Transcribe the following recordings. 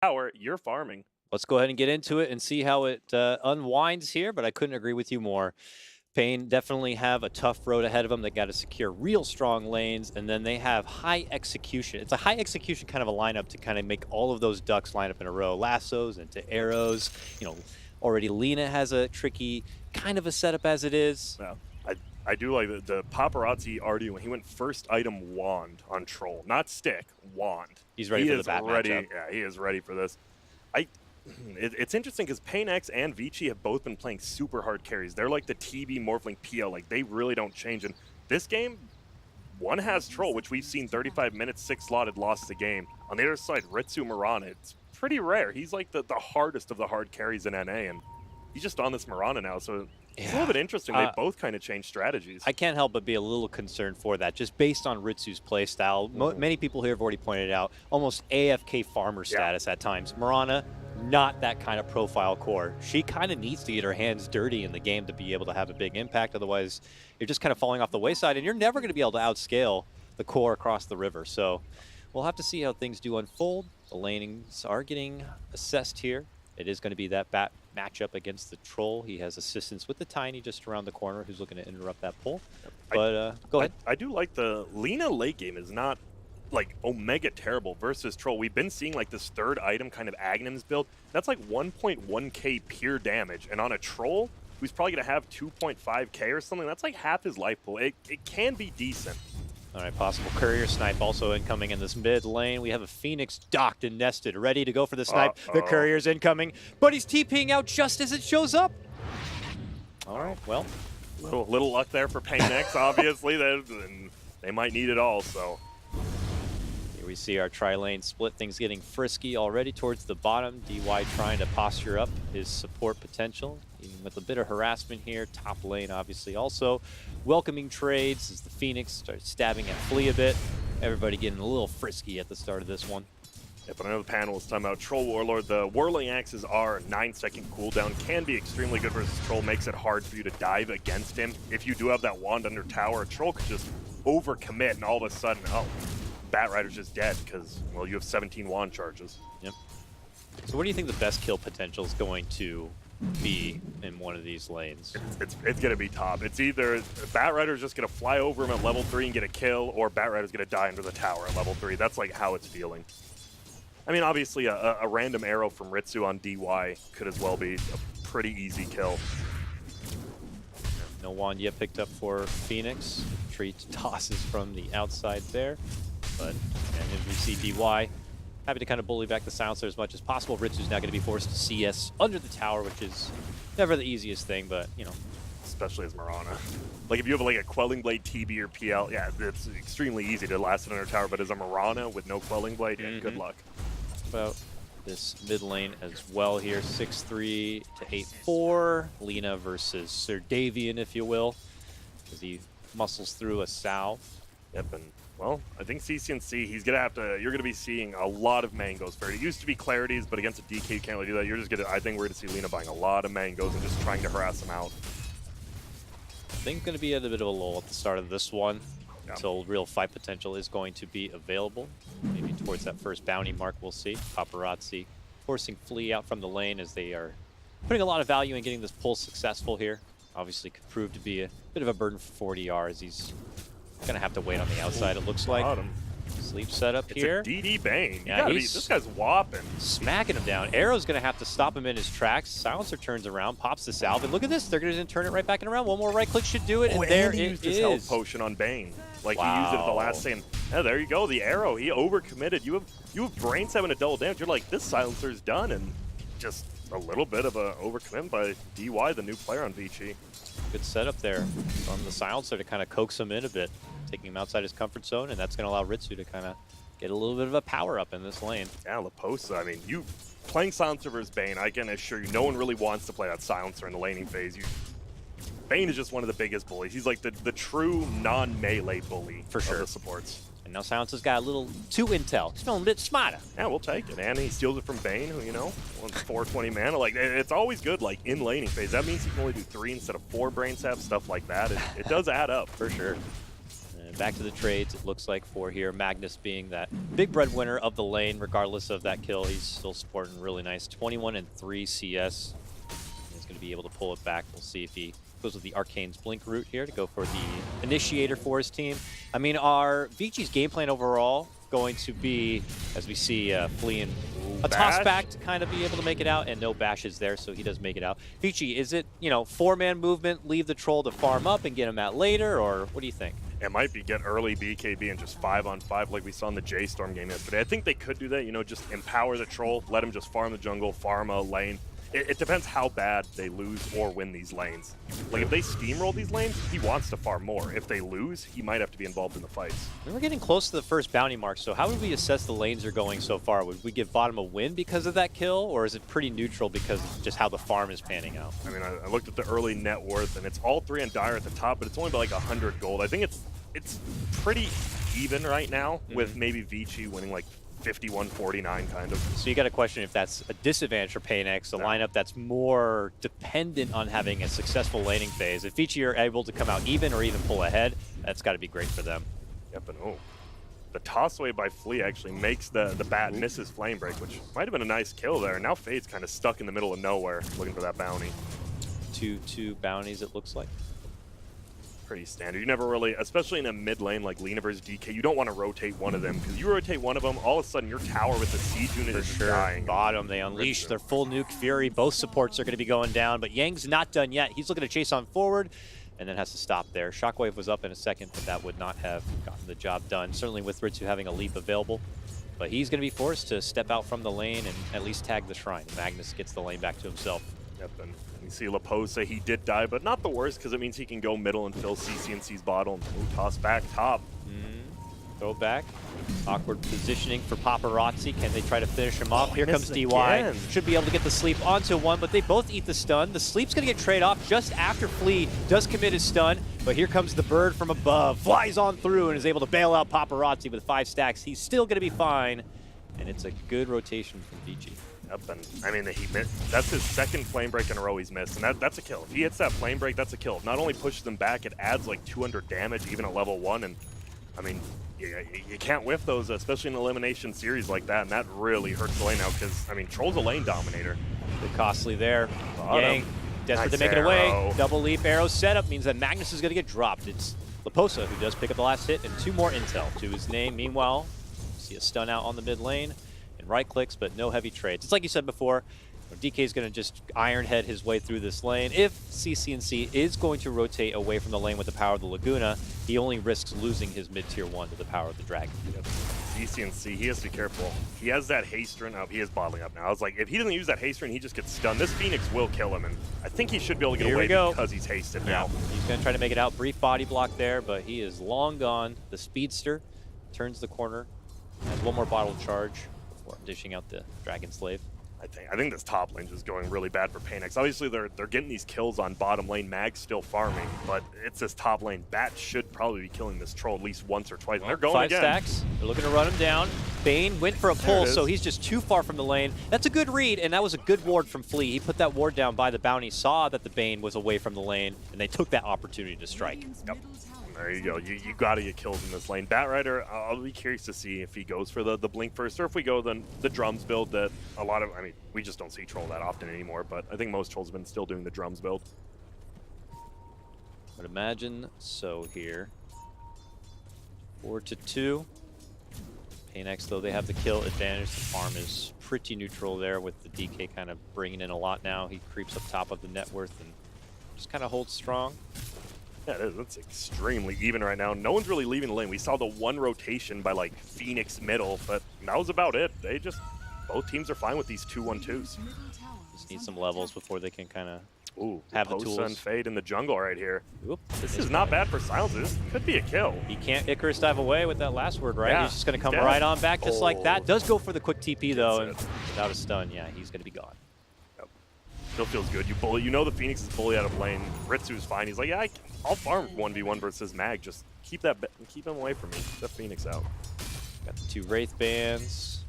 Power, you're farming. Let's go ahead and get into it and see how it unwinds here, but I couldn't agree with you more. paiN definitely have a tough road ahead of them. They got to secure real strong lanes, and then they have high execution. It's a high execution kind of a lineup to kind of make all of those ducks line up in a row. Lassos into arrows. You know, already Lina has a tricky kind of a setup as it is. Yeah. I do like the paparazzi already when he went first item wand on troll, not stick, wand. He's ready for the bat matchup. Yeah, he is ready for this. It's interesting because paiN X and Vici have both been playing super hard carries. They're like the TB Morphling PL, like they really don't change. And this game, one has troll, which we've seen 35 minutes, 6 slotted, lost the game. On the other side, Ritsu Mirana, it's pretty rare. He's like the hardest of the hard carries in NA, and he's just on this Mirana now, so it's a little bit interesting. They both kind of changed strategies. I can't help but be a little concerned for that, just based on Ritsu's playstyle. Many people here have already pointed out almost AFK farmer status at times. Mirana, not that kind of profile core. She kind of needs to get her hands dirty in the game to be able to have a big impact. Otherwise, you're just kind of falling off the wayside, and you're never going to be able to outscale the core across the river. So we'll have to see how things do unfold. The lanings are getting assessed here. It is going to be that bat matchup against the troll. He has assistance with the tiny just around the corner who's looking to interrupt that pull. But go ahead. I do like the Lina late game is not like Omega terrible versus troll. We've been seeing like this third item kind of Agnim's build. That's like 1.1k pure damage. And on a troll, who's probably going to have 2.5k or something, that's like half his life pool. It can be decent. All right, possible courier snipe also incoming in this mid lane. We have a Phoenix docked and nested, ready to go for the snipe. The courier's incoming, but he's TPing out just as it shows up. All right, well. Little luck there for paiN X, obviously. They might need it all, so. Here we see our tri-lane split, things getting frisky already towards the bottom. DY trying to posture up his support potential, even with a bit of harassment here. Top lane, obviously, also welcoming trades as the Phoenix starts stabbing at Flea a bit. Everybody getting a little frisky at the start of this one. Yeah, but I know the panel is talking about Troll Warlord. The Whirling Axes are 9-second cooldown, can be extremely good versus Troll, makes it hard for you to dive against him. If you do have that wand under tower, a Troll could just overcommit and all of a sudden, Bat Rider's just dead because, well, you have 17 wand charges. Yep. So what do you think the best kill potential is going to be in one of these lanes? It's going to be top. It's either Bat Rider's just going to fly over him at level 3 and get a kill, or Bat Rider's going to die under the tower at level 3. That's like how it's feeling. I mean, obviously a random arrow from Ritsu on DY could as well be a pretty easy kill. No wand yet picked up for Phoenix. Treat tosses from the outside there. But and we see DY having to kind of bully back the silencer as much as possible. Ritsu's now going to be forced to CS under the tower, which is never the easiest thing, but, you know. Especially as Mirana. Like, if you have like a Quelling Blade TB or PL, yeah, it's extremely easy to last it under tower, but as a Mirana with no Quelling Blade, yeah, good luck. About this mid lane as well here, 6-3 to 8-4. Lina versus Sir Davian, if you will, as he muscles through a salve. Yep, and well, I think CCNC, he's gonna have to. You're gonna be seeing a lot of mangoes for it. It used to be clarities, but against a DK, you can't really do that. You're just gonna. I think we're gonna see Lina buying a lot of mangoes and just trying to harass him out. I think gonna be at a bit of a lull at the start of this one. Until real fight potential is going to be available. Maybe towards that first bounty mark, we'll see. Paparazzi forcing Flea out from the lane as they are putting a lot of value in getting this pull successful here. Obviously could prove to be a bit of a burden for 40R as he's going to have to wait on the outside, it looks like. Sleep setup here. It's a DD Bane. Yeah, this guy's whopping. Smacking him down. Arrow's going to have to stop him in his tracks. Silencer turns around, pops the salve, and look at this. They're going to turn it right back and around. One more right click should do it, and there he used his health potion on Bane. Like, he used it at the last scene. Yeah, there you go. The arrow. He overcommitted. You have Brain 7 to double damage. You're like, this silencer's done, and just a little bit of a overcommitment by DY, the new player on Vici. Good setup there from the silencer to kind of coax him in a bit, taking him outside his comfort zone, and that's going to allow Ritsu to kind of get a little bit of a power up in this lane. Yeah, Laposa, I mean, you playing Silencer versus Bane, I can assure you, no one really wants to play that Silencer in the laning phase. Bane is just one of the biggest bullies. He's like the true non-melee bully for sure of the supports. And now Silencer's got a little too intel. He's feeling a bit smarter. Yeah, we'll take it. And he steals it from Bane, who, you know, wants 420 mana. Like, it's always good, like, in laning phase. That means you can only do 3 instead of 4 brain saps, stuff like that. It does add up. For sure. And back to the trades, it looks like, for here. Magnus being that big breadwinner of the lane, regardless of that kill. He's still sporting really nice 21 and 3 CS. He's going to be able to pull it back. We'll see if he goes with the Arcane's Blink route here to go for the initiator for his team. I mean, are Vici's game plan overall going to be, as we see, fleeing a toss back to kind of be able to make it out, and no bashes there, so he does make it out. Vici, is it, you know, 4-man movement, leave the troll to farm up and get him out later, or what do you think? It might be get early BKB and just 5-on-5 like we saw in the J-Storm game yesterday. I think they could do that, you know, just empower the troll, let him just farm the jungle, farm a lane. It depends how bad they lose or win these lanes. Like, if they steamroll these lanes, he wants to farm more. If they lose, he might have to be involved in the fights. We're getting close to the first bounty mark, so how would we assess the lanes are going so far? Would we give bottom a win because of that kill, or is it pretty neutral because of just how the farm is panning out? I mean, I looked at the early net worth, and it's all 3 on Dire at the top, but it's only by like 100 gold. I think it's pretty even right now, with maybe Vici winning like 51-49 kind of. So you got to question if that's a disadvantage for paiN, a lineup that's more dependent on having a successful laning phase. If Vici are able to come out even or even pull ahead, that's got to be great for them. Yep, and oh, the toss away by Flea actually makes the bat misses Flame Break, which might have been a nice kill there. Now Fade's kind of stuck in the middle of nowhere looking for that bounty. Two bounties, it looks like. Pretty standard. You never really, especially in a mid lane like Lina versus DK, you don't want to rotate one of them, because you rotate one of them, all of a sudden your tower with the siege unit is dying. Bottom, they unleash their full nuke fury. Both supports are going to be going down, but Yang's not done yet. He's looking to chase on forward, and then has to stop there. Shockwave was up in a second, but that would not have gotten the job done. Certainly with Ritsu having a leap available, but he's going to be forced to step out from the lane and at least tag the shrine. Magnus gets the lane back to himself. Yep, and you see Laposa, he did die, but not the worst, because it means he can go middle and fill CCNC's bottle and toss back top. Throw back. Awkward positioning for Paparazzi. Can they try to finish him off? Here comes DY. Again. Should be able to get the sleep onto one, but they both eat the stun. The sleep's going to get trade off just after Flea does commit his stun, but here comes the bird from above. Flies on through and is able to bail out Paparazzi with 5 stacks. He's still going to be fine, and it's a good rotation from Vici. Yep, and I mean, he missed. That's his second flame break in a row he's missed, and that's a kill. If he hits that flame break, that's a kill. It not only pushes them back, it adds like 200 damage even at level 1, and I mean, you can't whiff those, especially in an elimination series like that, and that really hurts the lane now, because, I mean, Troll's a lane dominator. Bit costly there. Yang, desperate to make it away. Double leap arrow setup means that Magnus is going to get dropped. It's Laposa who does pick up the last hit, and 2 more intel to his name. Meanwhile, see a stun out on the mid lane. Right clicks, but no heavy trades. It's like you said before, DK is going to just iron head his way through this lane. If CCNC is going to rotate away from the lane with the power of the Laguna, he only risks losing his mid-tier 1 to the power of the Dragon. Yep. CCNC, he has to be careful. He has that haste run. Oh, he is bottling up now. I was like, if he doesn't use that haste run, he just gets stunned. This Phoenix will kill him, and I think he should be able to get away because he's hasted now. He's going to try to make it out. Brief body block there, but he is long gone. The Speedster turns the corner, has 1 more bottle charge. Dishing out the Dragon Slave. I think this top lane is going really bad for paiN. Obviously, they're getting these kills on bottom lane. Mag's still farming, but it's this top lane. Bat should probably be killing this troll at least once or twice. And they're going 5 again. Stacks. They're looking to run him down. baiN went for a pull, so he's just too far from the lane. That's a good read, and that was a good ward from Flea. He put that ward down by the bounty, saw that the baiN was away from the lane, and they took that opportunity to strike. Yep. There you go. You got to get kills in this lane. Batrider, I'll be curious to see if he goes for the blink first, or if we go the drums build that a lot of, I mean, we just don't see troll that often anymore, but I think most trolls have been still doing the drums build. I would imagine so here. 4-2. paiN, though, they have the kill advantage. The farm is pretty neutral there with the DK kind of bringing in a lot now. He creeps up top of the net worth and just kind of holds strong. Yeah, it is. It's extremely even right now. No one's really leaving the lane. We saw the 1 rotation by like Phoenix middle, but that was about it. Both teams are fine with these 2-1-2s. Just need some levels before they can kind of Ooh, have the tools. And Fade in the jungle right here. Oop, this is not bad for Silencer. This could be a kill. He can't Icarus dive away with that last word, right? Yeah, he's just going to come right on back just like that. Does go for the quick TP, though, and without a stun, yeah, he's going to be gone. Yep. Still feels good. You bully. You know the Phoenix is fully out of lane. Ritsu's fine. He's like, yeah, I'll farm 1v1 versus Mag. Just keep him away from me. Keep that Phoenix out. Got the 2 Wraith bands.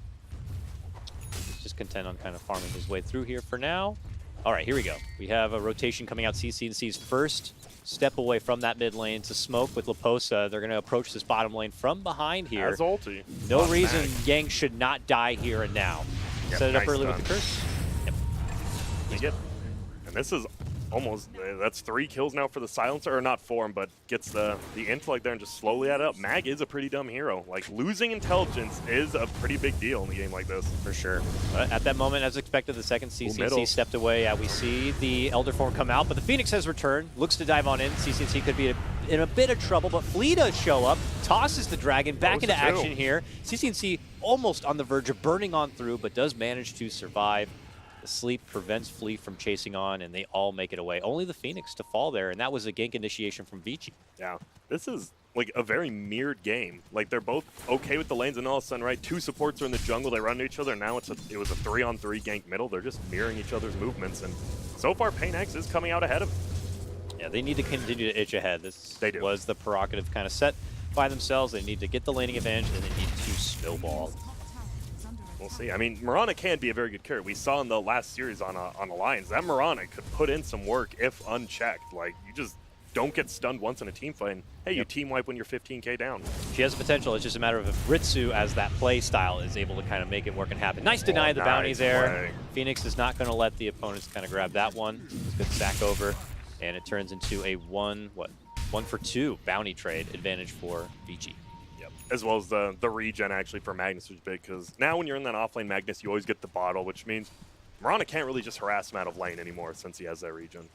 He's just content on kind of farming his way through here for now. All right, here we go. We have a rotation coming out. CCNC's first step away from that mid lane to smoke with Laposa. They're going to approach this bottom lane from behind here. As ulti. No reason Yang should not die here and now. Yep, Set it up nice early stun. with the curse. Yep. And this is almost, that's 3 kills now for the silencer, or not for him, but gets the intellect there and just slowly add up. Mag is a pretty dumb hero. Like, losing intelligence is a pretty big deal in a game like this. For sure. At that moment, as expected, the second CCNC stepped away. We see the Elder form come out, but the Phoenix has returned. Looks to dive on in. CCNC could be in a bit of trouble, but Flea does show up, tosses the dragon back into action here. CCNC almost on the verge of burning on through, but does manage to survive. The sleep prevents Flea from chasing on, and they all make it away. Only the Phoenix to fall there, and that was a gank initiation from Vici. Yeah, this is like a very mirrored game. Like, they're both okay with the lanes, and all of a sudden, right, 2 supports are in the jungle, they run into each other, and now it was a 3-on-3 gank middle. They're just mirroring each other's movements, and so far, paiN is coming out ahead of them. Yeah, they need to continue to itch ahead. This They do. was the prerogative kind of set by themselves. They need to get the laning advantage, and they need to snowball. We'll see. I mean, Mirana can be a very good carry. We saw in the last series on Alliance that Mirana could put in some work if unchecked. Like, you just don't get stunned once in a team fight, and hey, you team wipe when you're 15k down. She has potential. It's just a matter of if Ritsu, as that play style, is able to kind of make it work and happen. Nice deny of the bounty there. Play. Phoenix is not going to let the opponents kind of grab that one. Good sack over, and it turns into a 1 for 2 bounty trade advantage for Vici. As well as the regen actually for Magnus, which is big, because now when you're in that offlane Magnus, you always get the bottle, which means Mirana can't really just harass him out of lane anymore since he has that regen.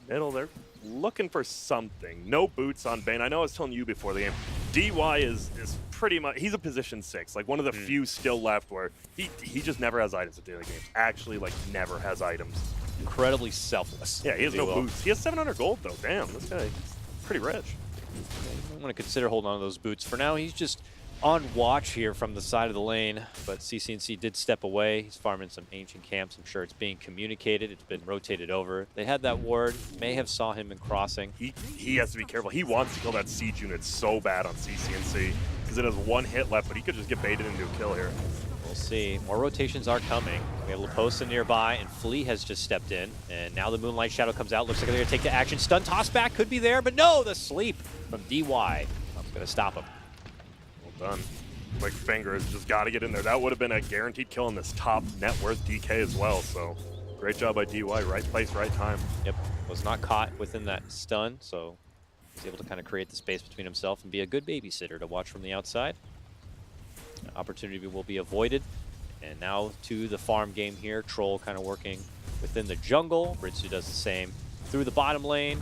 Middle, they're looking for something. No boots on baiN. I know I was telling you before the game, DY is pretty much, he's a position 6, like one of the few still left where he just never has items at the end of the game. Actually, like, never has items. Incredibly selfless. Yeah, he has no boots. He has 700 gold though. Damn, this guy's pretty rich. I'm going to consider holding on to those boots. For now, he's just on watch here from the side of the lane, but CCNC did step away. He's farming some ancient camps. I'm sure it's being communicated. It's been rotated over. They had that ward. May have saw him in crossing. He has to be careful. He wants to kill that siege unit so bad on CCNC because it has 1 hit left, but he could just get baited into a kill here. We'll see. More rotations are coming. We have Laposa nearby, and Flea has just stepped in. And now the Moonlight Shadow comes out. Looks like they're going to take the action. Stun toss back could be there, but no, the sleep from DY. I'm going to stop him. Well done. Quick fingers, just got to get in there. That would have been a guaranteed kill in this top net worth DK as well. So great job by DY. Right place, right time. Yep. Was not caught within that stun, so he's able to kind of create the space between himself and be a good babysitter to watch from the outside. Opportunity will be avoided. And now to the farm game here. Troll kind of working within the jungle. Ritsu does the same through the bottom lane.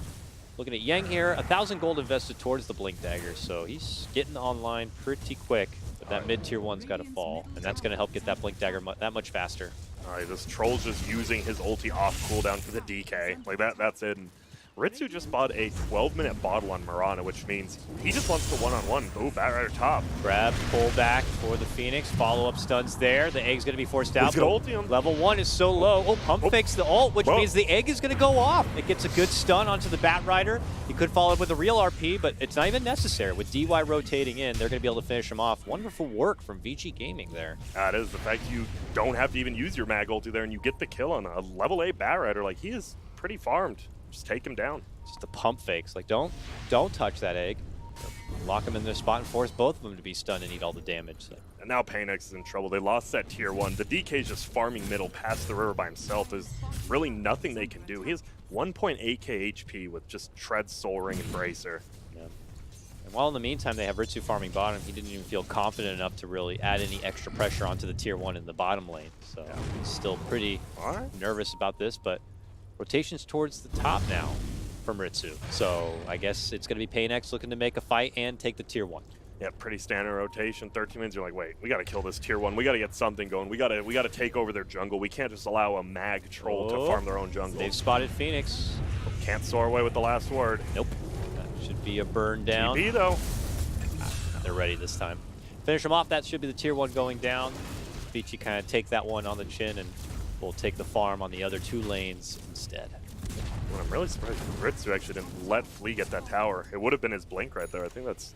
Looking at Yang here, 1,000 gold invested towards the Blink Dagger, so he's getting online pretty quick. But that mid-tier 1's got to fall, and that's going to help get that Blink Dagger that much faster. All right, this Troll's just using his ulti off cooldown for the DK. Like, that's it. And Ritsu just bought a 12-minute bottle on Mirana, which means he just wants to one-on-one. Ooh, bat right at top. Grab, pull back for the Phoenix. Follow-up stuns there. The egg's going to be forced out. Level 1 is so low. Oh, pump fakes the ult, which means the egg is going to go off. It gets a good stun onto the Bat Rider. He could follow up with a real RP, but it's not even necessary. With DY rotating in, they're going to be able to finish him off. Wonderful work from Vici Gaming there. That is the fact you don't have to even use your mag ulti there, and you get the kill on a level 8 Bat Rider. Like, he is pretty farmed. Just take him down. Just the pump fakes. Like, don't touch that egg. Lock them in their spot and force both of them to be stunned and eat all the damage. So. And now paiN is in trouble. They lost that tier 1. The DK is just farming middle past the river by himself. There's really nothing they can do. He has 1.8k HP with just Tread, Soul Ring, and Bracer. Yeah. And while in the meantime they have Ritsu farming bottom, he didn't even feel confident enough to really add any extra pressure onto the tier 1 in the bottom lane. So he's still pretty nervous about this, but rotations towards the top now from Ritsu. So I guess it's going to be paiN looking to make a fight and take the tier 1. Yeah, pretty standard rotation. 13 minutes, you're like, wait, we got to kill this tier 1. We got to get something going. We got to take over their jungle. We can't just allow a mag troll to farm their own jungle. They've spotted Phoenix. Can't soar away with the last word. Nope. That should be a burn down. TB though. They're ready this time. Finish them off. That should be the tier 1 going down. Vici kind of take that one on the chin, and we'll take the farm on the other 2 lanes instead. Well, I'm really surprised Ritsu actually didn't let Flea get that tower. It would have been his blink right there. I think that's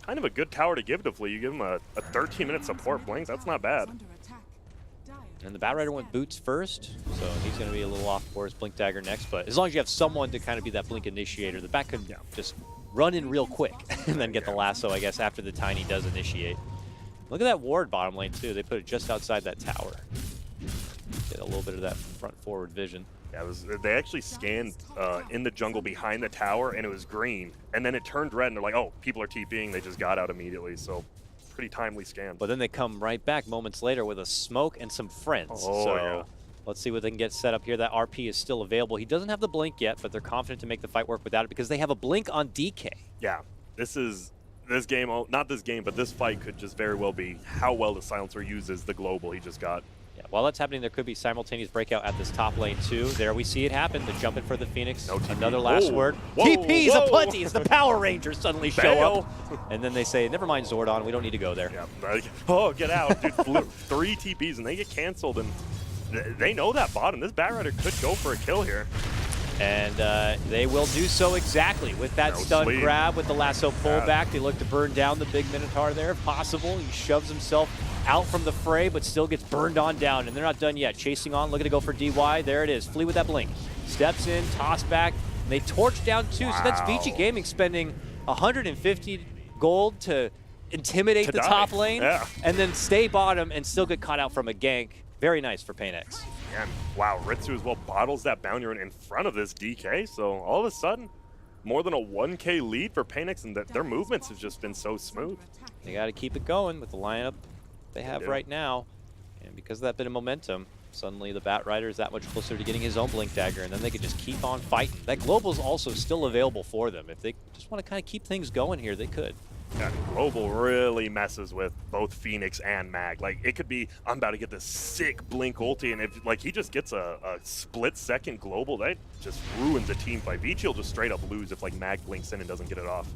kind of a good tower to give to Flea. You give him a 13-minute support blink. That's not bad. And the Batrider went boots first, so he's going to be a little off for his Blink Dagger next. But as long as you have someone to kind of be that Blink initiator, the Bat could just run in real quick and then get the lasso, I guess, after the Tiny does initiate. Look at that ward bottom lane, too. They put it just outside that tower. Get a little bit of that front forward vision. Yeah, they actually scanned in the jungle behind the tower, and it was green. And then it turned red, and they're like, oh, people are TPing. They just got out immediately, so pretty timely scan. But then they come right back moments later with a smoke and some friends. Oh, so yeah. Let's see what they can get set up here. That RP is still available. He doesn't have the blink yet, but they're confident to make the fight work without it because they have a blink on DK. Yeah, this game, not this game, but this fight could just very well be how well the Silencer uses the global he just got. Yeah, while that's happening, there could be simultaneous breakout at this top lane too. There we see it happen. The jump in for the Phoenix. No TP. Another last word. Whoa, TP's whoa. aplenty as the Power Rangers suddenly show Bail. up. And then they say, never mind Zordon, we don't need to go there. Yeah, like, oh, get out, dude. 3 TPs, and they get canceled, and they know that bottom. This Batrider could go for a kill here. And they will do so exactly with that No stun sleep. grab, with the lasso pullback. They look to burn down the big Minotaur there if possible. He shoves himself out from the fray, but still gets burned on down. And they're not done yet. Chasing on, looking to go for DY. There it is. Flee with that blink. Steps in, toss back. And they torch down too. Wow. So that's Vici Gaming spending 150 gold to intimidate To the die. top lane. Yeah. And then stay bottom and still get caught out from a gank. Very nice for paiN. And wow, Ritsu as well bottles that bounty run in front of this DK, so all of a sudden, more than a 1K lead for paiN, and their movements have just been so smooth. They got to keep it going with the lineup they have do. right now. And because of that bit of momentum, suddenly the Batrider is that much closer to getting his own Blink Dagger, and then they can just keep on fighting. That global is also still available for them. If they just want to kind of keep things going here, they could. Yeah, global really messes with both Phoenix and Mag. Like, it could be, I'm about to get this sick blink ulti, and if like he just gets a split-second global, that just ruins a team fight. Vici will just straight up lose if like Mag blinks in and doesn't get it off.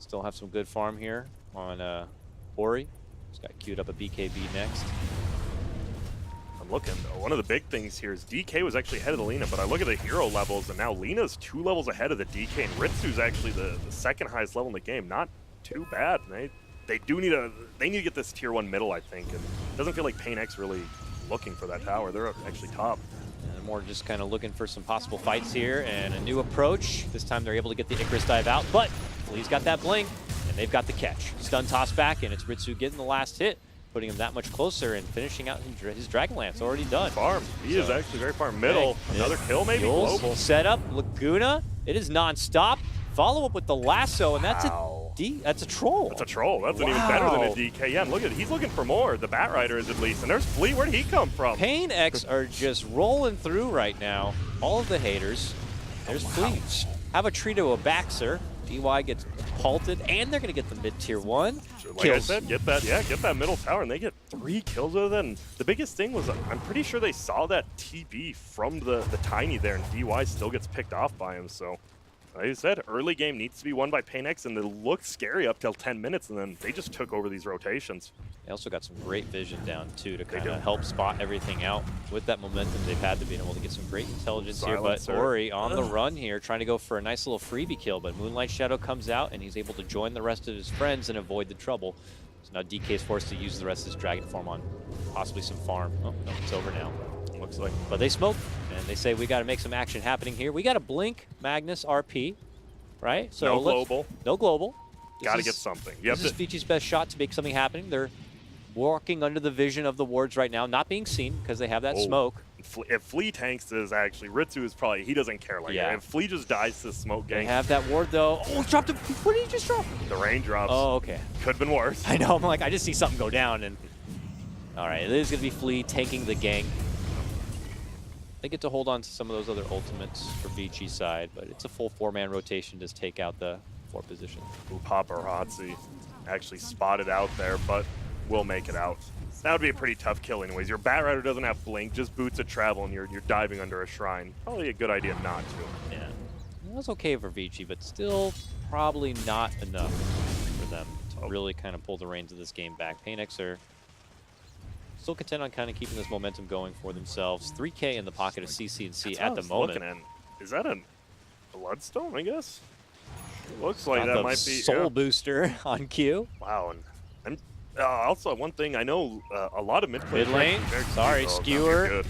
Still have some good farm here on Ori. He's got queued up a BKB next. I'm looking, though. One of the big things here is DK was actually ahead of the Lina, but I look at the hero levels, and now Lina's 2 levels ahead of the DK, and Ritsu's actually the second highest level in the game. Not too bad. They need to get this tier 1 middle, I think, and it doesn't feel like paiN really looking for that tower. They're actually top. And more just kind of looking for some possible fights here and a new approach. This time they're able to get the Icarus dive out, but Flea's got that blink, and they've got the catch. Stun toss back, and it's Ritsu getting the last hit, putting him that much closer and finishing out his Dragon Lance already done. Farm. He is actually very far middle. Okay. Another kill, maybe? Yules, Global. Setup, Laguna. It is non-stop. Follow up with the lasso, and that's Wow. that's a troll. That's a troll. That's an even better than a DK. Yeah, and look at it. He's looking for more. The Batrider is at least. And there's Flee. Where'd he come from? paiN are just rolling through right now. All of the haters. There's Flee. Have a tree to a Baxter. DY gets halted, and they're going to get the mid-tier 1. Like I said, get that middle tower, and they get 3 kills with it. And the biggest thing was, I'm pretty sure they saw that TB from the Tiny there, and DY still gets picked off by him. So, like I said, early game needs to be won by paiN, and they looked scary up till 10 minutes, and then they just took over these rotations. They also got some great vision down, too, to kind do. of help spot everything out. With that momentum they've had, to be able to get some great intelligence here. But Silencer. Ori on the run here, trying to go for a nice little freebie kill. But Moonlight Shadow comes out, and he's able to join the rest of his friends and avoid the trouble. So now DK is forced to use the rest of his Dragon form on possibly some farm. Oh, no, it's over now. Looks like. But they smoke, and they say we got to make some action happening here. We got to blink Magnus RP, right? So No let's- global. No global. Got to This get is- something. You have This is to, Vici's best shot to make something happen. They're walking under the vision of the wards right now, not being seen because they have that smoke. If Flee tanks is actually, Ritsu is probably, he doesn't care. Like, Yeah. if Flee just dies to smoke They gank, have that ward though. Oh, he dropped him. What did he just drop? the raindrops Oh, okay. could have been worse. I know. I'm like, I just see something go down, and all right, it is gonna be Flee tanking the gank. They get to hold on to some of those other ultimates for Vici's side, but it's a full 4-man rotation to take out the 4 position. Ooh, Paparazzi actually spotted out there, but will make it out. That would be a pretty tough kill anyways. Your Batrider doesn't have blink, just boots of travel, and you're diving under a shrine. Probably a good idea not to. Yeah, it was okay for Vici, but still probably not enough for them to really kind of pull the reins of this game back. paiN are still content on kind of keeping this momentum going for themselves. 3K in the pocket of CC and C That's at what the I was moment. looking at. Is that a Bloodstone, I guess? It looks like Got that the might be. soul Yeah. booster on cue. Wow, and Also, one thing, I know a lot of mid lane. Sorry, skewer.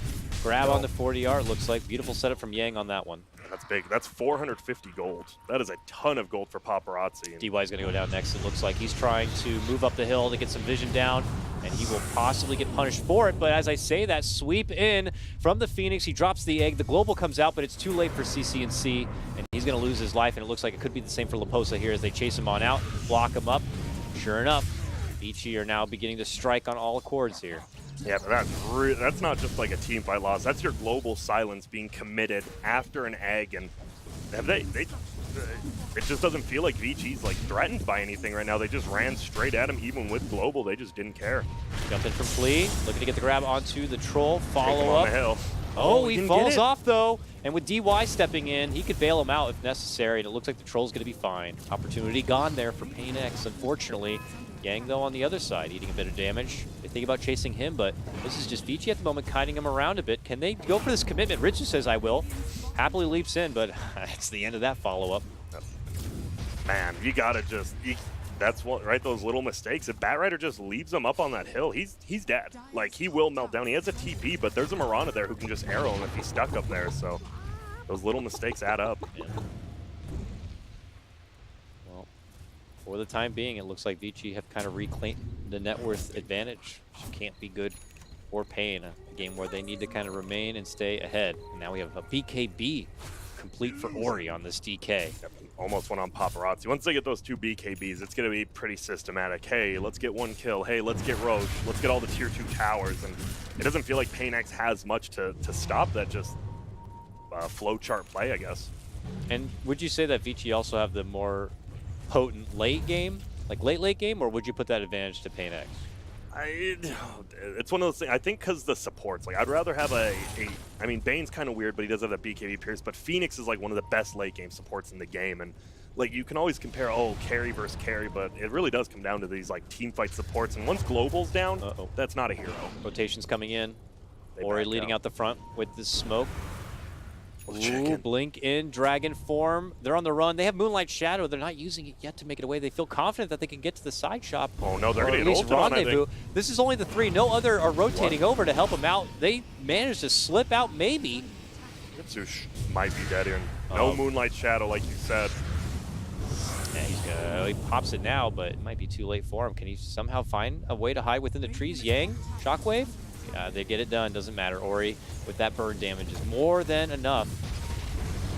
Grab No. on the 40R. Looks like beautiful setup from Yang on that one. That's big. That's 450 gold. That is a ton of gold for Paparazzi. DY's going to go down next. It looks like he's trying to move up the hill to get some vision down, and he will possibly get punished for it. But as I say, that sweep in from the Phoenix, he drops the egg. The global comes out, but it's too late for CC&C, and he's going to lose his life. And it looks like it could be the same for Leposa here as they chase him on out, block him up. Sure enough, Vici are now beginning to strike on all accords here. Yeah, but that's not just like a team fight loss. That's your global silence being committed after an egg, and it just doesn't feel like Vici's like threatened by anything right now. They just ran straight at him, even with global. They just didn't care. Jump in from Flea, looking to get the grab onto the troll. Follow on up. the hill. Oh, he falls off though, and with DY stepping in, he could bail him out if necessary, and it looks like the troll's going to be fine. Opportunity gone there for paiNX, unfortunately. Yang, though, on the other side, eating a bit of damage. They think about chasing him, but this is just Vici at the moment, kiting him around a bit. Can they go for this commitment? Ritsu says, I will. Happily leaps in, but it's the end of that follow-up. Man, you gotta just... that's what, right? Those little mistakes. If Batrider just leaves him up on that hill, he's dead. Like, he will melt down. He has a TP, but there's a Mirana there who can just arrow him if he's stuck up there, so those little mistakes add up. Yeah. For the time being, it looks like Vici have kind of reclaimed the net worth advantage, which can't be good for paiN, a game where they need to kind of remain and stay ahead. And now we have a BKB complete for Ori on this DK. Almost went on Paparazzi. Once they get those 2 BKBs, it's going to be pretty systematic. Hey, let's get 1 kill. Hey, let's get Roche. Let's get all the tier 2 towers. And it doesn't feel like paiNX has much to stop that just flowchart play, I guess. And would you say that Vici also have the more potent late game, like late game, or would you put that advantage to paiNX? It's one of those things. I think because the supports, like I'd rather have I mean, Bane's kind of weird, but he does have that BKB Pierce. But Phoenix is like one of the best late game supports in the game, and like you can always compare, oh, carry versus carry, but it really does come down to these like team fight supports. And once Global's down, that's not a hero. Rotations coming in. Ori leading out the front with the smoke. Ooh, blink in dragon form. They're on the run. They have Moonlight Shadow. They're not using it yet to make it away. They feel confident that they can get to the side shop. Oh no, they're going to get ulted on, I think. This is only the 3. No other are rotating over to help them out. They managed to slip out maybe. Ritsu might be dead here. No Moonlight Shadow, like you said. Yeah, he pops it now, but it might be too late for him. Can he somehow find a way to hide within the trees? Yang, Shockwave? They get it done, doesn't matter. Ori with that burn damage is more than enough.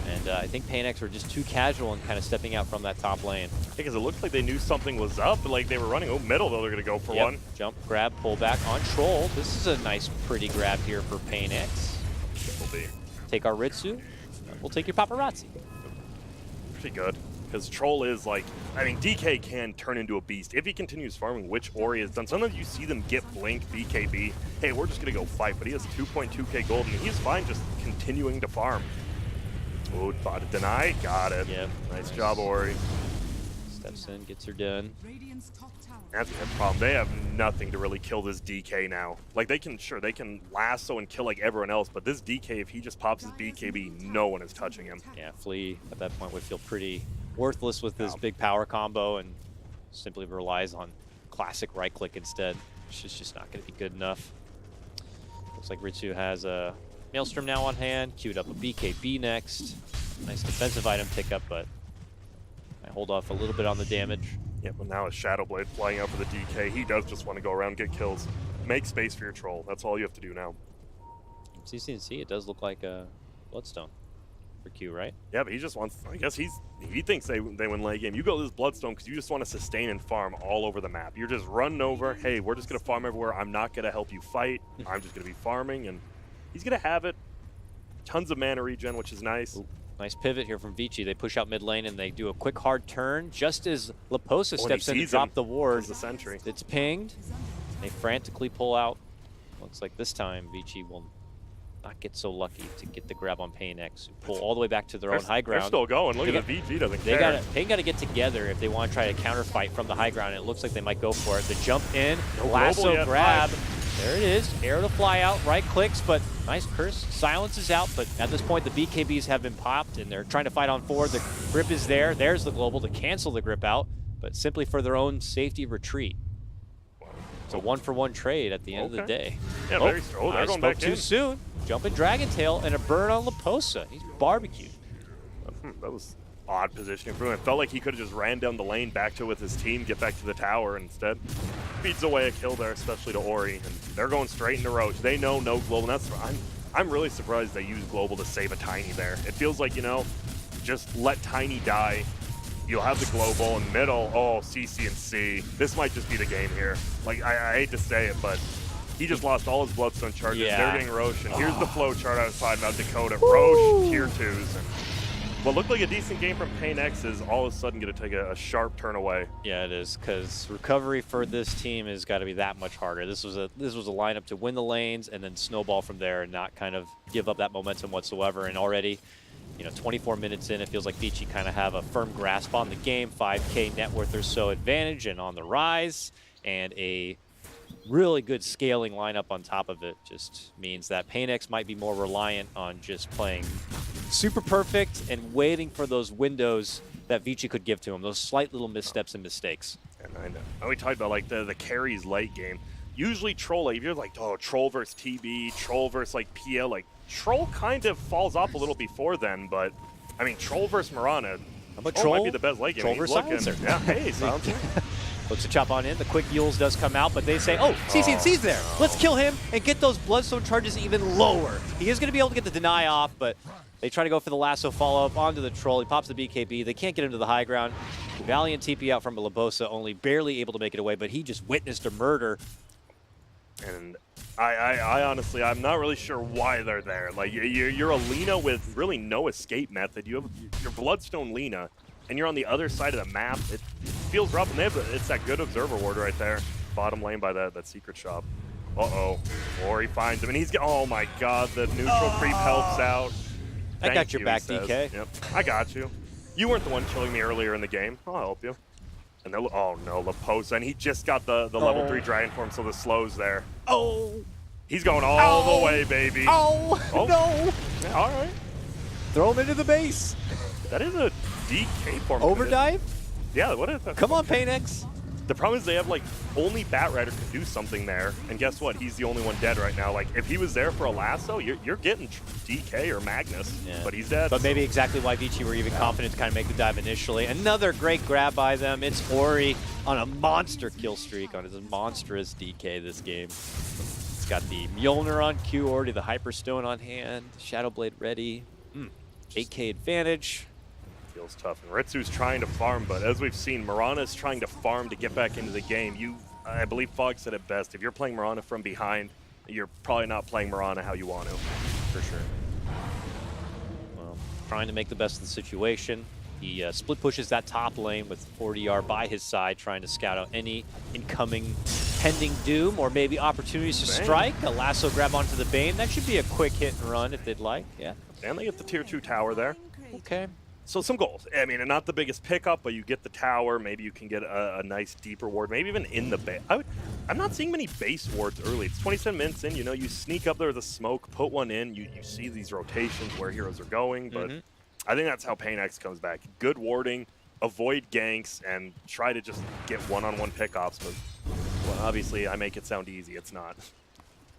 And I think paiNX were just too casual and kind of stepping out from that top lane. Because it looked like they knew something was up, like they were running. Oh, middle though, they're going to go for one. Jump, grab, pull back on Troll. This is a nice, pretty grab here for paiNX. Take our Ritsu. We'll take your Paparazzi. Pretty good. Because Troll is like, I mean, DK can turn into a beast if he continues farming, which Ori has done. Sometimes you see them get Blink, BKB. Hey, we're just going to go fight, but he has 2.2k gold, and he's fine just continuing to farm. Oh, bot deny, got it. Yep. Nice job, Ori. Steps in, gets her done. That's the problem. They have nothing to really kill this DK now. Like, they can lasso and kill like everyone else, but this DK, if he just pops his BKB, no one is touching him. Yeah, Flea at that point would feel pretty worthless with this big power combo and simply relies on classic right click instead, which is just not going to be good enough. Looks like Ritsu has a Maelstrom now on hand, queued up a BKB next. Nice defensive item pickup, but I hold off a little bit on the damage. Yeah, but now a Shadow Blade flying out for the DK. He does just want to go around, get kills. Make space for your Troll. That's all you have to do now. CC&C, it does look like a Bloodstone for Q, right? Yeah, but he just wants, I guess he thinks they win late game. You go this Bloodstone because you just want to sustain and farm all over the map. You're just running over, hey, we're just going to farm everywhere. I'm not going to help you fight. I'm just going to be farming, and he's going to have it. Tons of mana regen, which is nice. Ooh, nice pivot here from Vici. They push out mid lane, and they do a quick hard turn just as Leposa steps in to drop the ward. The sentry. It's pinged. They frantically pull out. Looks like this time Vici will not get so lucky to get the grab on paiNX. Pull all the way back to their own high ground. They're still going. Look at the VG doesn't care. paiN got to get together if they want to try to counter fight from the high ground. And it looks like they might go for it. The jump in, lasso grab. There it is. Arrow to fly out. Right clicks, but nice curse. Silence is out, but at this point the BKBs have been popped and they're trying to fight on forward. The grip is there. There's the global to cancel the grip out, but simply for their own safety retreat. It's a 1-for-1 trade at the end of the day. Yeah, very strong. I spoke too soon. Jumping Dragon Tail and a burn on Leposa. He's barbecued. That was odd positioning for him. It felt like he could have just ran down the lane back to with his team, get back to the tower, and instead feeds away a kill there, especially to Ori. And they're going straight into Roach. They know no global. And I'm really surprised they used global to save a Tiny there. It feels like, you know, just let Tiny die. You'll have the global in middle. Oh, CC and C. This might just be the game here. Like, I hate to say it, but he just lost all his Bloodstone charges. Yeah. They're getting Roche, and here's the flow chart outside about Dakota. Roche, tier 2s. And what looked like a decent game from paiNX is all of a sudden going to take a sharp turn away. Yeah, it is, because recovery for this team has got to be that much harder. This was a lineup to win the lanes and then snowball from there and not kind of give up that momentum whatsoever. And already, you know, 24 minutes in, it feels like Vici kind of have a firm grasp on the game, 5K net worth or so advantage and on the rise, and a really good scaling lineup on top of it. Just means that paiNX might be more reliant on just playing super perfect and waiting for those windows that Vici could give to him, those slight little missteps and mistakes. And I know. We talked about like the carries late game. Usually Troll, like, if you're like, oh, Troll versus TB, Troll versus like PL, like Troll kind of falls off a little before then, but I mean, Troll versus Mirana, Troll might be the best late game. Troll versus Silencer. Yeah, hey, Silencer. Looks to chop on in. The quick Yules does come out, but they say, oh, CC&C's there. Let's kill him and get those Bloodstone charges even lower. He is going to be able to get the deny off, but they try to go for the lasso follow-up onto the Troll. He pops the BKB. They can't get him to the high ground. Valiant TP out from Leposa, only barely able to make it away, but he just witnessed a murder. And I honestly, I'm not really sure why they're there. Like, you're a Lina with really no escape method. You have your Bloodstone Lina, and you're on the other side of the map. It feels rough, and it's that good observer ward right there. Bottom lane by that secret shop. Uh-oh. Or he finds him, and he's, oh my god, the neutral creep helps out. I got your back, DK. Yep, I got you. You weren't the one killing me earlier in the game. I'll help you. And they're, oh no, Leposa, and he just got the level 3 dragon form, so the slow's there. Oh! He's going all the way, baby. Oh, no! Yeah, all right. Throw him into the base. That is a DK form. Overdive? Yeah, what is that? Come on, paiNX. The problem is they have, like, only Batrider could do something there, and guess what? He's the only one dead right now. Like, if he was there for a lasso, you're getting DK or Magnus, but he's dead. But maybe exactly why Vici were even confident to kind of make the dive initially. Another great grab by them. It's Ori on a monster kill streak on his monstrous DK this game. He's got the Mjolnir on Q, already the Hyperstone on hand, Shadowblade ready. 8K advantage. Feels tough. And Ritsu's trying to farm, but as we've seen, Mirana's trying to farm to get back into the game. I believe Fog said it best. If you're playing Mirana from behind, you're probably not playing Mirana how you want to. For sure. Well, trying to make the best of the situation. He split pushes that top lane with 40R by his side, trying to scout out any incoming pending doom or maybe opportunities to strike. A lasso grab onto the Bane. That should be a quick hit and run if they'd like. Yeah. And they get the tier 2 tower there. Okay. So some goals. I mean, not the biggest pickup, but you get the tower. Maybe you can get a nice deeper ward. Maybe even in the base. I'm not seeing many base wards early. It's 27 minutes in. You know, you sneak up there with a smoke, put one in. You see these rotations where heroes are going. But I think that's how paiNX comes back. Good warding, avoid ganks, and try to just get one-on-one pickoffs. But well, obviously, I make it sound easy. It's not.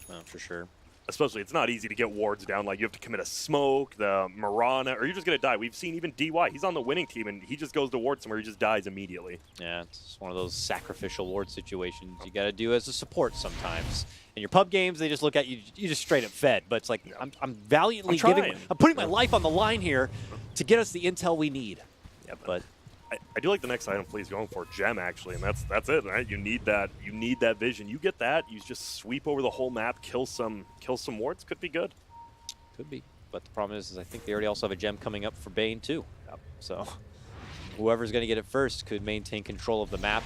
Oh, for sure. Especially, it's not easy to get wards down. Like, you have to commit a smoke, the Mirana, or you're just going to die. We've seen even DY. He's on the winning team, and he just goes to ward somewhere. He just dies immediately. Yeah, it's one of those sacrificial ward situations you got to do as a support sometimes. In your pub games, they just look at you, you just straight up fed. But it's like, I'm valiantly I'm putting my life on the line here to get us the intel we need. Yeah, but I do like the next item Please going for gem, actually, and that's it, right? You need that vision. You get that, you just sweep over the whole map, kill some wards. Could be good. Could be. But the problem is I think they already also have a gem coming up for Bane too. So whoever's going to get it first could maintain control of the map,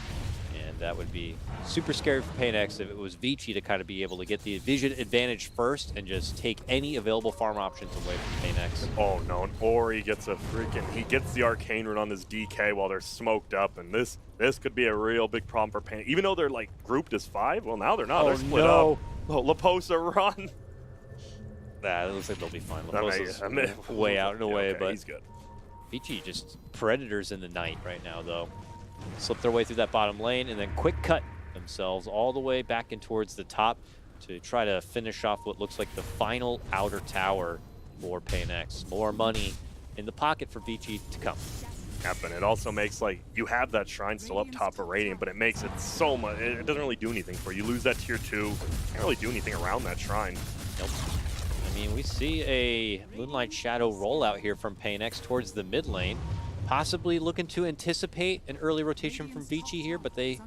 and that would be super scary for paiNX if it was Vici to kind of be able to get the vision advantage first and just take any available farm options away from paiNX. Oh no, and Ori gets he gets the arcane rune on this DK while they're smoked up, and this could be a real big problem for paiNX. Even though they're like grouped as 5, well now they're not. They're split up. Oh, Leposa, run! Nah, it looks like they'll be fine. Leposa's way out and away, but he's good. Vici just predators in the night right now, though. Slip their way through that bottom lane, and then quick cut themselves all the way back in towards the top to try to finish off what looks like the final outer tower for paiN. More money in the pocket for Vici to come. Yep, and it also makes, like, you have that shrine still up top for Radiant, but it makes it so much, it doesn't really do anything for you. You lose that tier 2, can't really do anything around that shrine. Nope. I mean, we see a Moonlight Shadow rollout here from paiN towards the mid lane. Possibly looking to anticipate an early rotation from Vici here, but they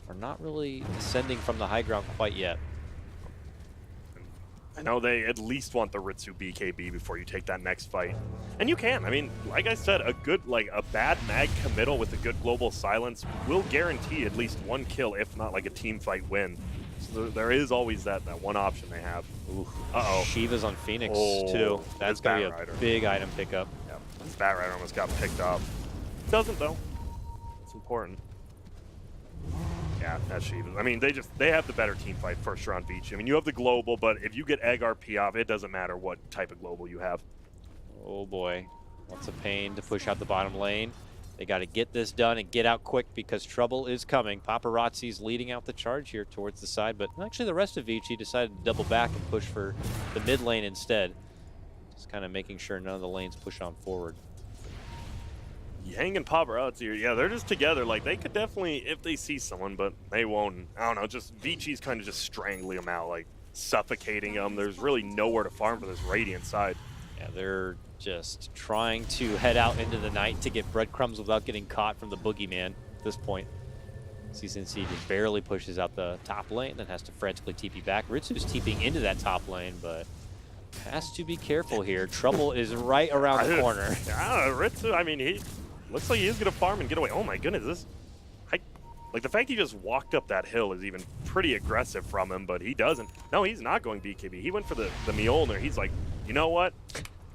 are not really descending from the high ground quite yet. I know they at least want the Ritsu BKB before you take that next fight. And you can. I mean, like I said, a bad mag committal with a good global silence will guarantee at least one kill, if not like a team fight win. So there is always that one option they have. Ooh. Uh-oh. Shiva's on Phoenix, too. That's going to be a big item pickup. Yep. This Bat Rider almost got picked up. Doesn't, though. It's important. Yeah, that's Sheever. I mean, they have the better team fight for sure on Vici. I mean, you have the global, but if you get egg RP off, it doesn't matter what type of global you have. Oh boy, lots of pain to push out the bottom lane. They got to get this done and get out quick because trouble is coming. Paparazzi's leading out the charge here towards the side, but actually the rest of Vici decided to double back and push for the mid lane instead. Just kind of making sure none of the lanes push on forward. Yang and Paparazzi, yeah, they're just together. Like, they could definitely, if they see someone, but they won't. I don't know, just Vici's kind of just strangling them out, like suffocating them. There's really nowhere to farm for this Radiant side. Yeah, they're just trying to head out into the night to get breadcrumbs without getting caught from the boogeyman at this point. CCNC just barely pushes out the top lane, then has to frantically TP back. Ritsu's TPing into that top lane, but has to be careful here. Trouble is right around the corner. Yeah, Ritsu, I mean, he looks like he is going to farm and get away. Oh my goodness, like the fact he just walked up that hill is even pretty aggressive from him, but he doesn't. No, he's not going BKB. He went for the Mjolnir. He's like, you know what?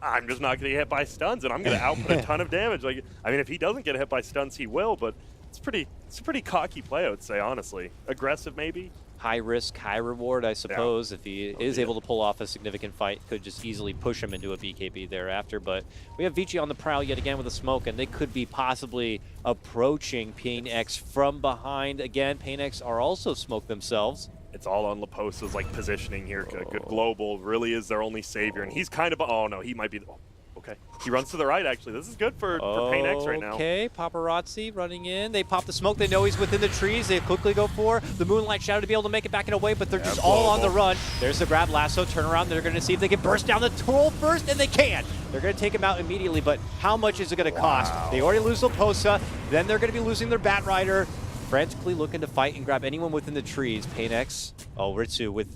I'm just not going to get hit by stuns, and I'm going to output a ton of damage. Like, I mean, if he doesn't get hit by stuns, he will, but it's a pretty cocky play, I would say, honestly. Aggressive, maybe. High risk, high reward, I suppose. Yeah. If he is able to pull off a significant fight, could just easily push him into a BKB thereafter. But we have Vici on the prowl yet again with a smoke, and they could be possibly approaching paiN from behind. Again, paiN are also smoked themselves. It's all on Laposa's like positioning here. Good global, really is their only savior, and he's kind of, oh no, he might be, okay. He runs to the right, actually. This is good for paiN right now. Okay, Paparazzi running in. They pop the smoke. They know he's within the trees. They quickly go for the Moonlight Shadow to be able to make it back in a way, but they're just all on the run. There's the grab lasso, turn around. They're going to see if they can burst down the troll first, and they can. They're going to take him out immediately, but how much is it going to cost? They already lose Laposa. Then they're going to be losing their Bat Rider. Frantically looking to fight and grab anyone within the trees. paiN, oh, Ritsu with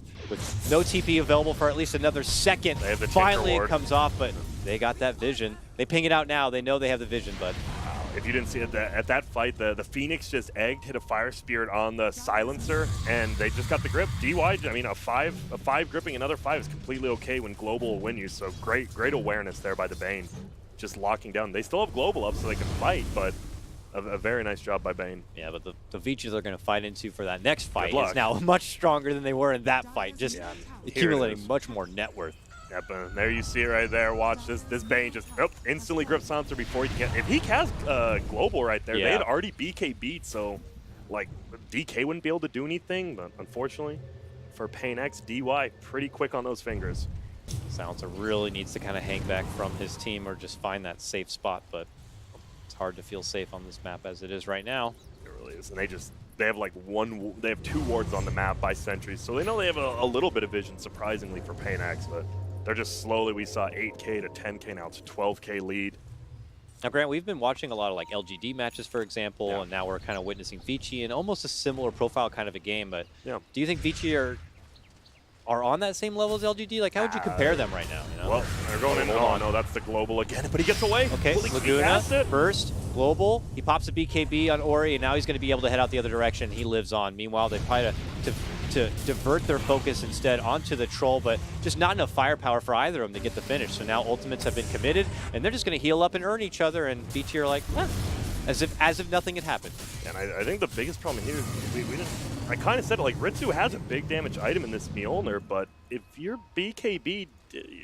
no TP available for at least another second. Finally it comes off, but they got that vision. They ping it out now. They know they have the vision, but if you didn't see it at that fight, the Phoenix just egged, hit a Fire Spirit on the silencer, and they just got the grip. DY, I mean, a five gripping another 5 is completely okay when global will win you. So great awareness there by the baiN, just locking down. They still have global up so they can fight, but a very nice job by baiN. Yeah, but the Vici they're going to fight into for that next fight is now much stronger than they were in that fight, just accumulating much more net worth. Yep, and there you see it right there. Watch this baiN just instantly grip silencer before he can. If he has global right there, they had already BK beat, so like DK wouldn't be able to do anything, but unfortunately for paiN, DY pretty quick on those fingers. Silencer really needs to kind of hang back from his team or just find that safe spot, but it's hard to feel safe on this map as it is right now. It really is, and they have like they have 2 wards on the map by sentries, so they know they have a little bit of vision, surprisingly, for paiN, but they're just slowly, we saw 8K to 10K, now it's a 12K lead. Now, Grant, we've been watching a lot of like LGD matches, for example, and now we're kind of witnessing Vici in almost a similar profile kind of a game, but do you think Vici are on that same level as LGD? Like, how would you compare them right now? You know? Well, they're going in. Oh, no, that's the global again, but he gets away. Okay, Laguna first, global. He pops a BKB on Ori, and now he's going to be able to head out the other direction. He lives on. Meanwhile, they try to divert their focus instead onto the troll, but just not enough firepower for either of them to get the finish. So now ultimates have been committed, and they're just going to heal up and earn each other, and Vici are like, as if nothing had happened. And I think the biggest problem here is I kind of said it, like, Ritsu has a big damage item in this Mjolnir, but if you're BKB,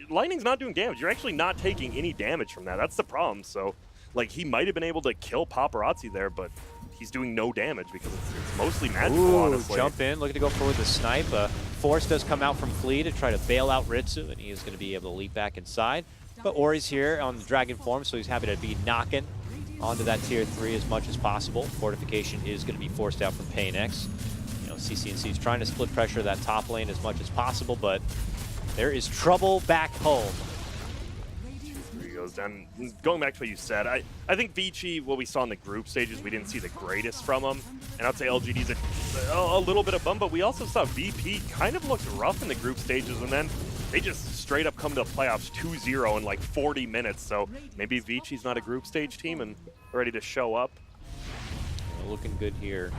Lightning's not doing damage. You're actually not taking any damage from that. That's the problem. So, like, he might have been able to kill Paparazzi there, but he's doing no damage because it's mostly magical, Ooh, honestly. jump in, looking to go forward with the snipe. Force does come out from Flea to try to bail out Ritsu, and he is going to be able to leap back inside. But Ori's here on the dragon form, so he's happy to be knocking onto that tier 3 as much as possible. Fortification is going to be forced out from paiNX. You know, CCNC is trying to split pressure that top lane as much as possible, but there is trouble back home. There he goes down. Going back to what you said, I think Vici, what we saw in the group stages, we didn't see the greatest from him. And I'd say LGD's a little bit of bum, but we also saw VP kind of looked rough in the group stages, and then they just straight up come to the playoffs 2-0 in like 40 minutes. So maybe Vici's not a group stage team and ready to show up. Looking good here.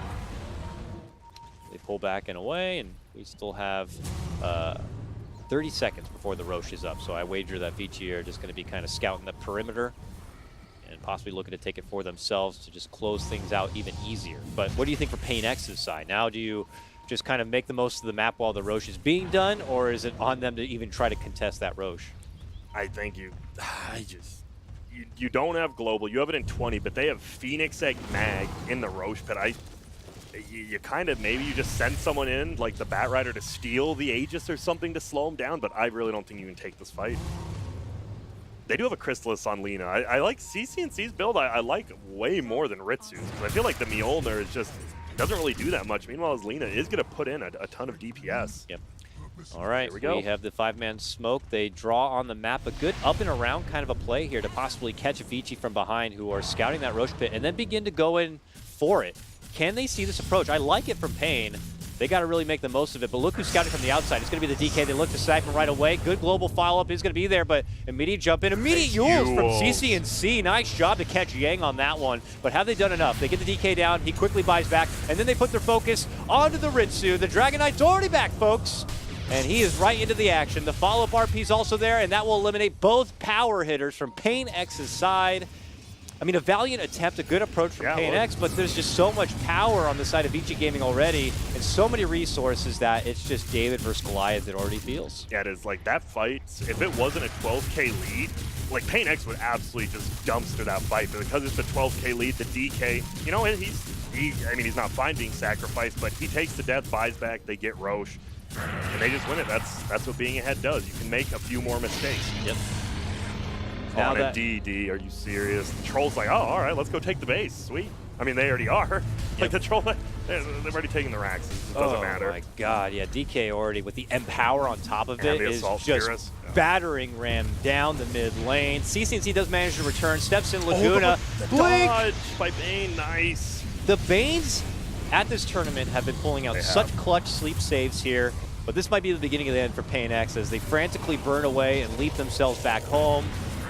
They pull back and away, and we still have 30 seconds before the Roche is up. So I wager that Vici are just going to be kind of scouting the perimeter and possibly looking to take it for themselves to just close things out even easier. But what do you think for paiNX's side? Now do you just kind of make the most of the map while the Roche is being done, or is it on them to even try to contest that Roche? I think you don't have global. You have it in 20, but they have Phoenix Egg Mag in the Roche pit. You kind of, maybe you just send someone in, like the Bat Rider, to steal the Aegis or something to slow him down, but I really don't think you can take this fight. They do have a Chrysalis on Lina. I like CCNC's build. I like way more than Ritsu's, because I feel like the Mjolnir is just doesn't really do that much. Meanwhile, as Lina is going to put in a ton of DPS. Yep. All right, here we go. We have the 5-man smoke. They draw on the map. A good up and around kind of a play here to possibly catch a Vici from behind who are scouting that Roche pit and then begin to go in for it. Can they see this approach? I like it from paiN. They got to really make the most of it. But look who's scouting from the outside. It's going to be the DK. They look to snipe him right away. Good global follow-up is going to be there, but immediate jump in. Immediate Yules from CCNC. Nice job to catch Yang on that one. But have they done enough? They get the DK down. He quickly buys back, and then they put their focus onto the Ritsu. The Dragon Knight's already back, folks. And he is right into the action. The follow-up RP is also there, and that will eliminate both power hitters from paiNX's side. I mean, a valiant attempt, a good approach from paiNX, but there's just so much power on the side of Vici Gaming already, and so many resources that it's just David versus Goliath, it already feels. Yeah, it is. Like, that fight, if it wasn't a 12K lead, like, paiNX would absolutely just dumpster that fight. But because it's a 12K lead, the DK, you know, I mean, he's not fine being sacrificed, but he takes the death, buys back, they get Roche, and they just win it. That's what being ahead does. You can make a few more mistakes. Yep. On a DD, are you serious? The Troll's like, oh, all right, let's go take the base. Sweet. I mean, they already are. Like, the Troll, they've already taken the racks. It doesn't matter. Oh, my God. Yeah, DK already with the Empower on top of it is just battering Ram down the mid lane. CCNC does manage to return, steps in Laguna. The dodge by paiN, nice. The Banes at this tournament have been pulling out such clutch sleep saves here, but this might be the beginning of the end for paiNX as they frantically burn away and leap themselves back home.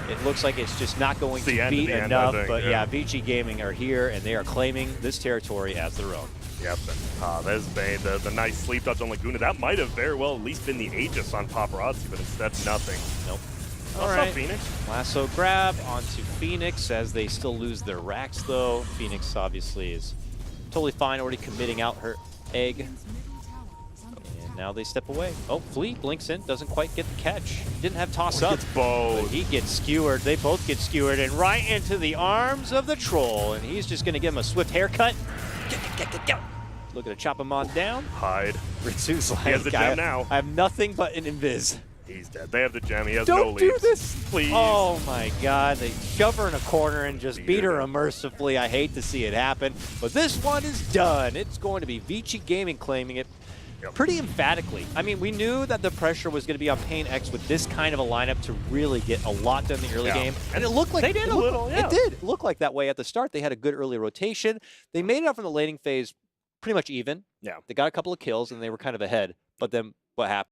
It looks like it's just not going to be enough, but yeah, Vici Gaming are here, and they are claiming this territory as their own. Yep, there's Bane, the nice sleep dodge on Laguna. That might have very well at least been the Aegis on Paparazzi, but instead nothing. Nope. All right, Phoenix. Lasso grab onto Phoenix as they still lose their racks, though. Phoenix obviously is totally fine, already committing out her egg. Now they step away. Oh, Flea blinks in, doesn't quite get the catch. Didn't have toss up. But he gets skewered. They both get skewered and right into the arms of the Troll. And he's just going to give him a swift haircut. Looking to chop him on down. Hide. Ritsu's like, he has the gem now. I have nothing but an invis. He's dead. They have the gem. He has no leads. Don't do this. Please. Oh my God. They shove her in a corner and just beat her unmercifully. I hate to see it happen. But this one is done. It's going to be Vici Gaming claiming it. Pretty emphatically. I mean, we knew that the pressure was going to be on paiNX with this kind of a lineup to really get a lot done in the early game. And it looked like they did a little. It did look like that way at the start. They had a good early rotation. They made it up from the laning phase pretty much even. Yeah. They got a couple of kills and they were kind of ahead. But then what happened?